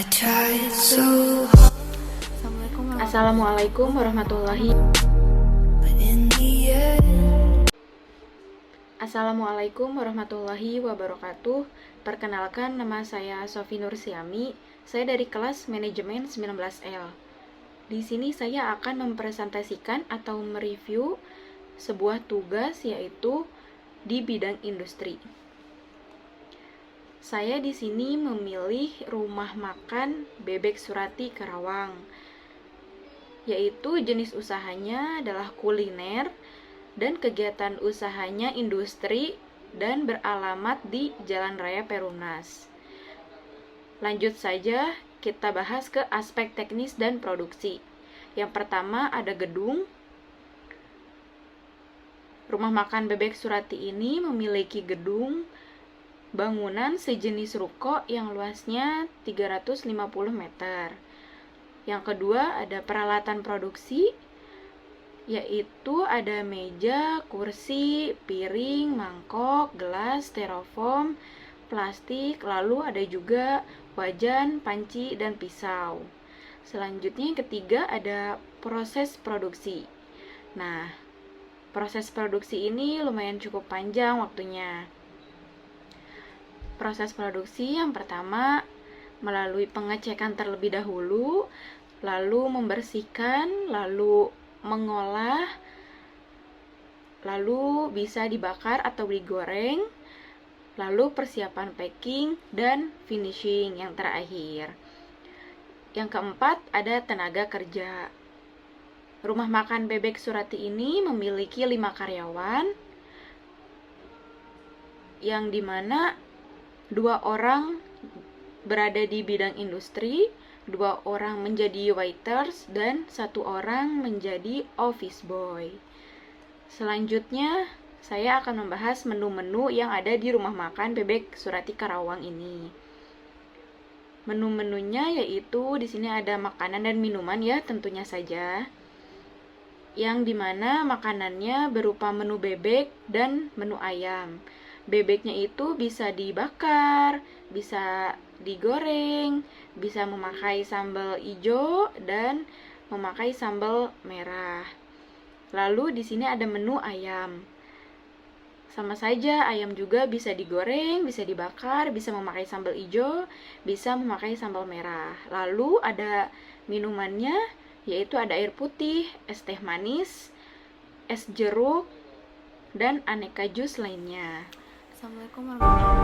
Assalamualaikum warahmatullahi wabarakatuh. Perkenalkan, nama saya Sofi Nursiami. Saya dari kelas manajemen 19L. Di sini saya akan mempresentasikan atau mereview sebuah tugas, yaitu di bidang industri. Saya di sini memilih rumah makan Bebek Surati Karawang, yaitu jenis usahanya adalah kuliner dan kegiatan usahanya industri dan beralamat di Jalan Raya Perumnas. Lanjut saja, kita bahas ke aspek teknis dan produksi. Yang pertama ada gedung. Rumah makan Bebek Surati ini memiliki gedung bangunan sejenis ruko yang luasnya 350 meter. Yang kedua ada peralatan produksi, yaitu ada meja, kursi, piring, mangkok, gelas, styrofoam, plastik, lalu ada juga wajan, panci, dan pisau. Selanjutnya yang ketiga ada proses produksi. Nah, proses produksi ini lumayan cukup panjang waktunya. Proses produksi yang pertama melalui pengecekan terlebih dahulu, lalu membersihkan, lalu mengolah, lalu bisa dibakar atau digoreng, lalu persiapan packing dan finishing yang terakhir. Yang keempat ada tenaga kerja. Rumah makan Bebek Surati ini memiliki 5 karyawan, yang dimana 2 orang berada di bidang industri, 2 orang menjadi waiters, dan 1 orang menjadi office boy. Selanjutnya, saya akan membahas menu-menu yang ada di rumah makan Bebek Surati Karawang ini. Menu-menunya yaitu di sini ada makanan dan minuman ya, tentunya saja. Yang dimana makanannya berupa menu bebek dan menu ayam. Bebeknya itu bisa dibakar, bisa digoreng, bisa memakai sambal hijau dan memakai sambal merah. Lalu di sini ada menu ayam. Sama saja, ayam juga bisa digoreng, bisa dibakar, bisa memakai sambal hijau, bisa memakai sambal merah. Lalu ada minumannya, yaitu ada air putih, es teh manis, es jeruk, dan aneka jus lainnya. Assalamualaikum warahmatullahi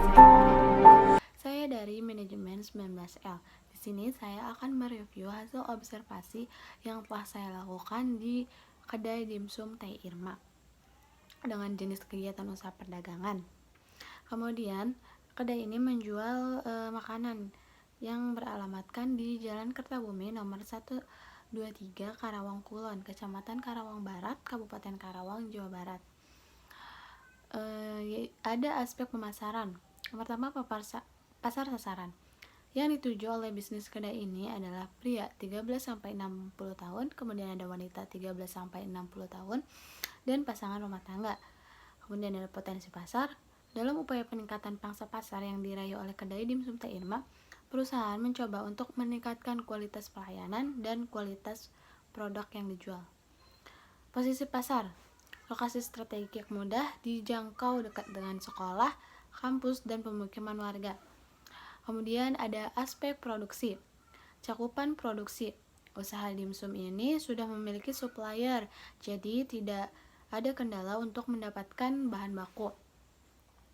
wabarakatuh. Saya dari manajemen 19L. Di sini saya akan mereview hasil observasi yang telah saya lakukan di kedai dimsum Teh Irma dengan jenis kegiatan usaha perdagangan. Kemudian, kedai ini menjual makanan yang beralamatkan di Jalan Kertabumi nomor 123 Karawang Kulon, Kecamatan Karawang Barat, Kabupaten Karawang, Jawa Barat. Ada aspek pemasaran. Yang pertama, pasar sasaran. Yang dituju oleh bisnis kedai ini adalah pria 13-60 tahun, kemudian ada wanita 13-60 tahun, dan pasangan rumah tangga. Kemudian ada potensi pasar. Dalam upaya peningkatan pangsa pasar yang diraih oleh kedai dimsum Teh Irma, perusahaan mencoba untuk meningkatkan kualitas pelayanan dan kualitas produk yang dijual. Posisi pasar. Lokasi strategik mudah dijangkau dekat dengan sekolah, kampus, dan pemukiman warga. Kemudian ada aspek produksi. Cakupan produksi. Usaha dimsum ini sudah memiliki supplier, jadi tidak ada kendala untuk mendapatkan bahan baku.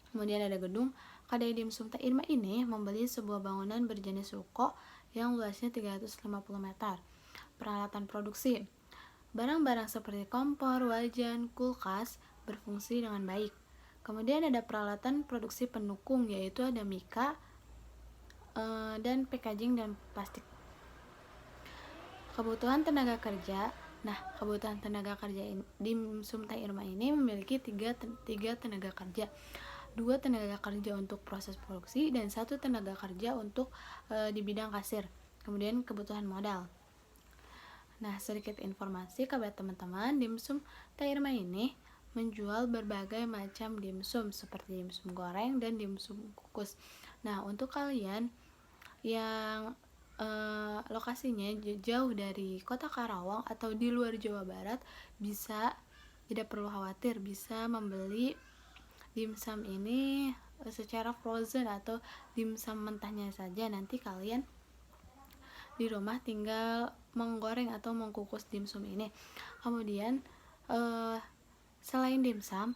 Kemudian ada gedung. Kedai dimsum Teh Irma ini membeli sebuah bangunan berjenis ruko yang luasnya 350 meter. Peralatan produksi. Barang-barang seperti kompor, wajan, kulkas berfungsi dengan baik. Kemudian ada peralatan produksi pendukung, yaitu ada mika dan packaging dan plastik. Kebutuhan tenaga kerja. Nah, kebutuhan tenaga kerja dimsum Teh Irma ini memiliki 3 tenaga kerja. 2 tenaga kerja untuk proses produksi dan 1 tenaga kerja untuk di bidang kasir. Kemudian kebutuhan modal. Nah, sedikit informasi kepada teman-teman, dimsum Teh Irma ini menjual berbagai macam dimsum seperti dimsum goreng dan dimsum kukus. Nah, untuk kalian yang lokasinya jauh dari kota Karawang atau di luar Jawa Barat tidak perlu khawatir, bisa membeli dimsum ini secara frozen atau dimsum mentahnya saja. Nanti kalian di rumah tinggal menggoreng atau mengkukus dimsum ini. Kemudian selain dimsum,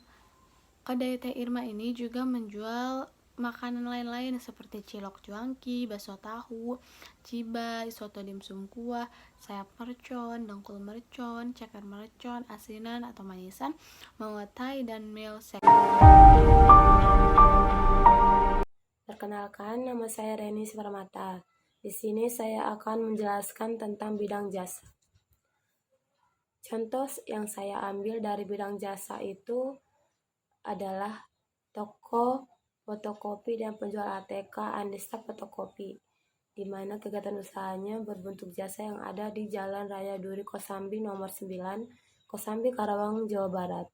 kedai Teh Irma ini juga menjual makanan lain-lain seperti cilok cuangki, bakso tahu, cibay, soto dimsum kuah, sayap mercon, dengkul mercon, ceker mercon, asinan atau manisan, mengetai, dan milsek. Perkenalkan, nama saya Reni Suparmata. Di sini saya akan menjelaskan tentang bidang jasa. Contoh yang saya ambil dari bidang jasa itu adalah toko fotokopi dan penjual ATK Andesta Fotokopi, di mana kegiatan usahanya berbentuk jasa yang ada di Jalan Raya Duri Kosambi nomor 9, Kosambi, Karawang, Jawa Barat.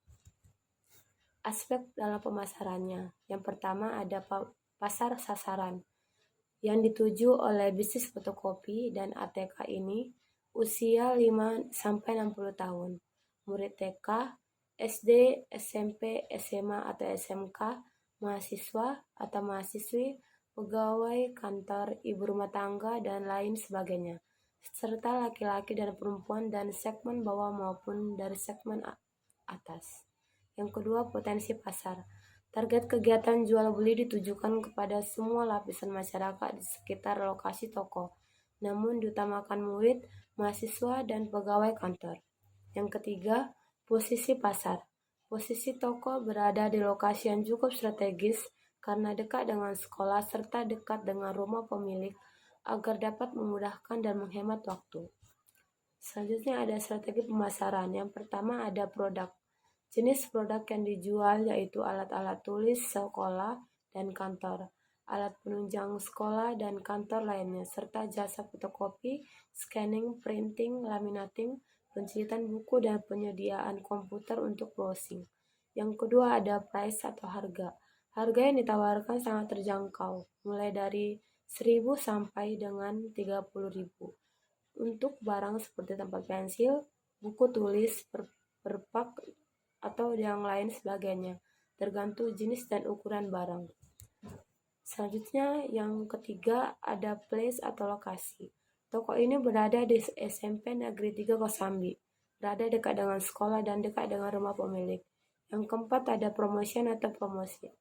Aspek dalam pemasarannya. Yang pertama ada pasar sasaran yang dituju oleh bisnis fotokopi dan ATK ini usia 5-60 tahun, murid TK, SD, SMP, SMA atau SMK, mahasiswa atau mahasiswi, pegawai kantor, ibu rumah tangga, dan lain sebagainya, serta laki-laki dan perempuan dan segmen bawah maupun dari segmen atas. Yang kedua, potensi pasar. Target kegiatan jual beli ditujukan kepada semua lapisan masyarakat di sekitar lokasi toko, namun diutamakan murid, mahasiswa, dan pegawai kantor. Yang ketiga, posisi pasar. Posisi toko berada di lokasi yang cukup strategis karena dekat dengan sekolah serta dekat dengan rumah pemilik agar dapat memudahkan dan menghemat waktu. Selanjutnya ada strategi pemasaran. Yang pertama ada produk. Jenis produk yang dijual yaitu alat-alat tulis sekolah dan kantor, alat penunjang sekolah dan kantor lainnya, serta jasa fotokopi, scanning, printing, laminating, penjilitan buku, dan penyediaan komputer untuk browsing. Yang kedua ada price atau harga. Harga yang ditawarkan sangat terjangkau, mulai dari 1.000 sampai dengan 30.000. Untuk barang seperti tempat pensil, buku tulis, perpak, atau yang lain sebagainya, tergantung jenis dan ukuran barang. Selanjutnya yang ketiga ada place atau lokasi. Toko ini berada di SMP Negeri 3 Kosambi, berada dekat dengan sekolah dan dekat dengan rumah pemilik. Yang keempat ada promotion atau promosi.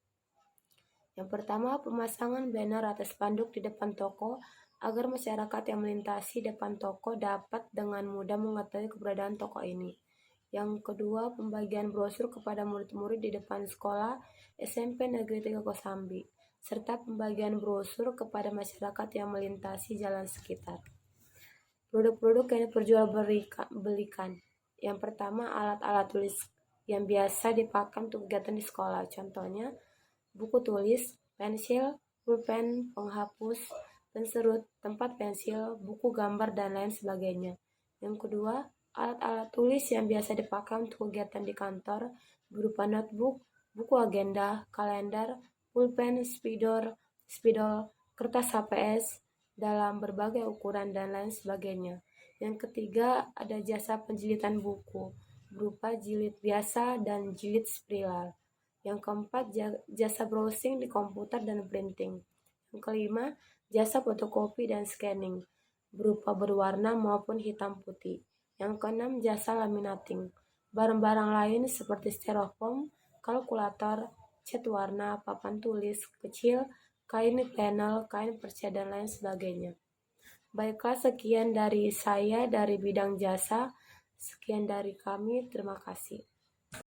Yang pertama, pemasangan banner atau spanduk di depan toko agar masyarakat yang melintasi depan toko dapat dengan mudah mengetahui keberadaan toko ini. Yang kedua, pembagian brosur kepada murid-murid di depan sekolah SMP Negeri 3 Kosambi, serta pembagian brosur kepada masyarakat yang melintasi jalan sekitar. Produk-produk yang diperjualbelikan. Yang pertama, alat-alat tulis yang biasa dipakai untuk kegiatan di sekolah. Contohnya, buku tulis, pensil, pulpen, penghapus, penserut, tempat pensil, buku gambar, dan lain sebagainya. Yang kedua, alat-alat tulis yang biasa dipakai untuk kegiatan di kantor berupa notebook, buku agenda, kalender, pulpen, spidol, kertas HPS dalam berbagai ukuran, dan lain sebagainya. Yang ketiga, ada jasa penjilitan buku berupa jilid biasa dan jilid spiral. Yang keempat, jasa browsing di komputer dan printing. Yang kelima, jasa fotokopi dan scanning berupa berwarna maupun hitam putih. Yang keenam, jasa laminating. Barang-barang lain seperti styrofoam, kalkulator, cat warna, papan tulis kecil, kain panel, kain perca, dan lain sebagainya. Baiklah, sekian dari saya dari bidang jasa. Sekian dari kami, terima kasih.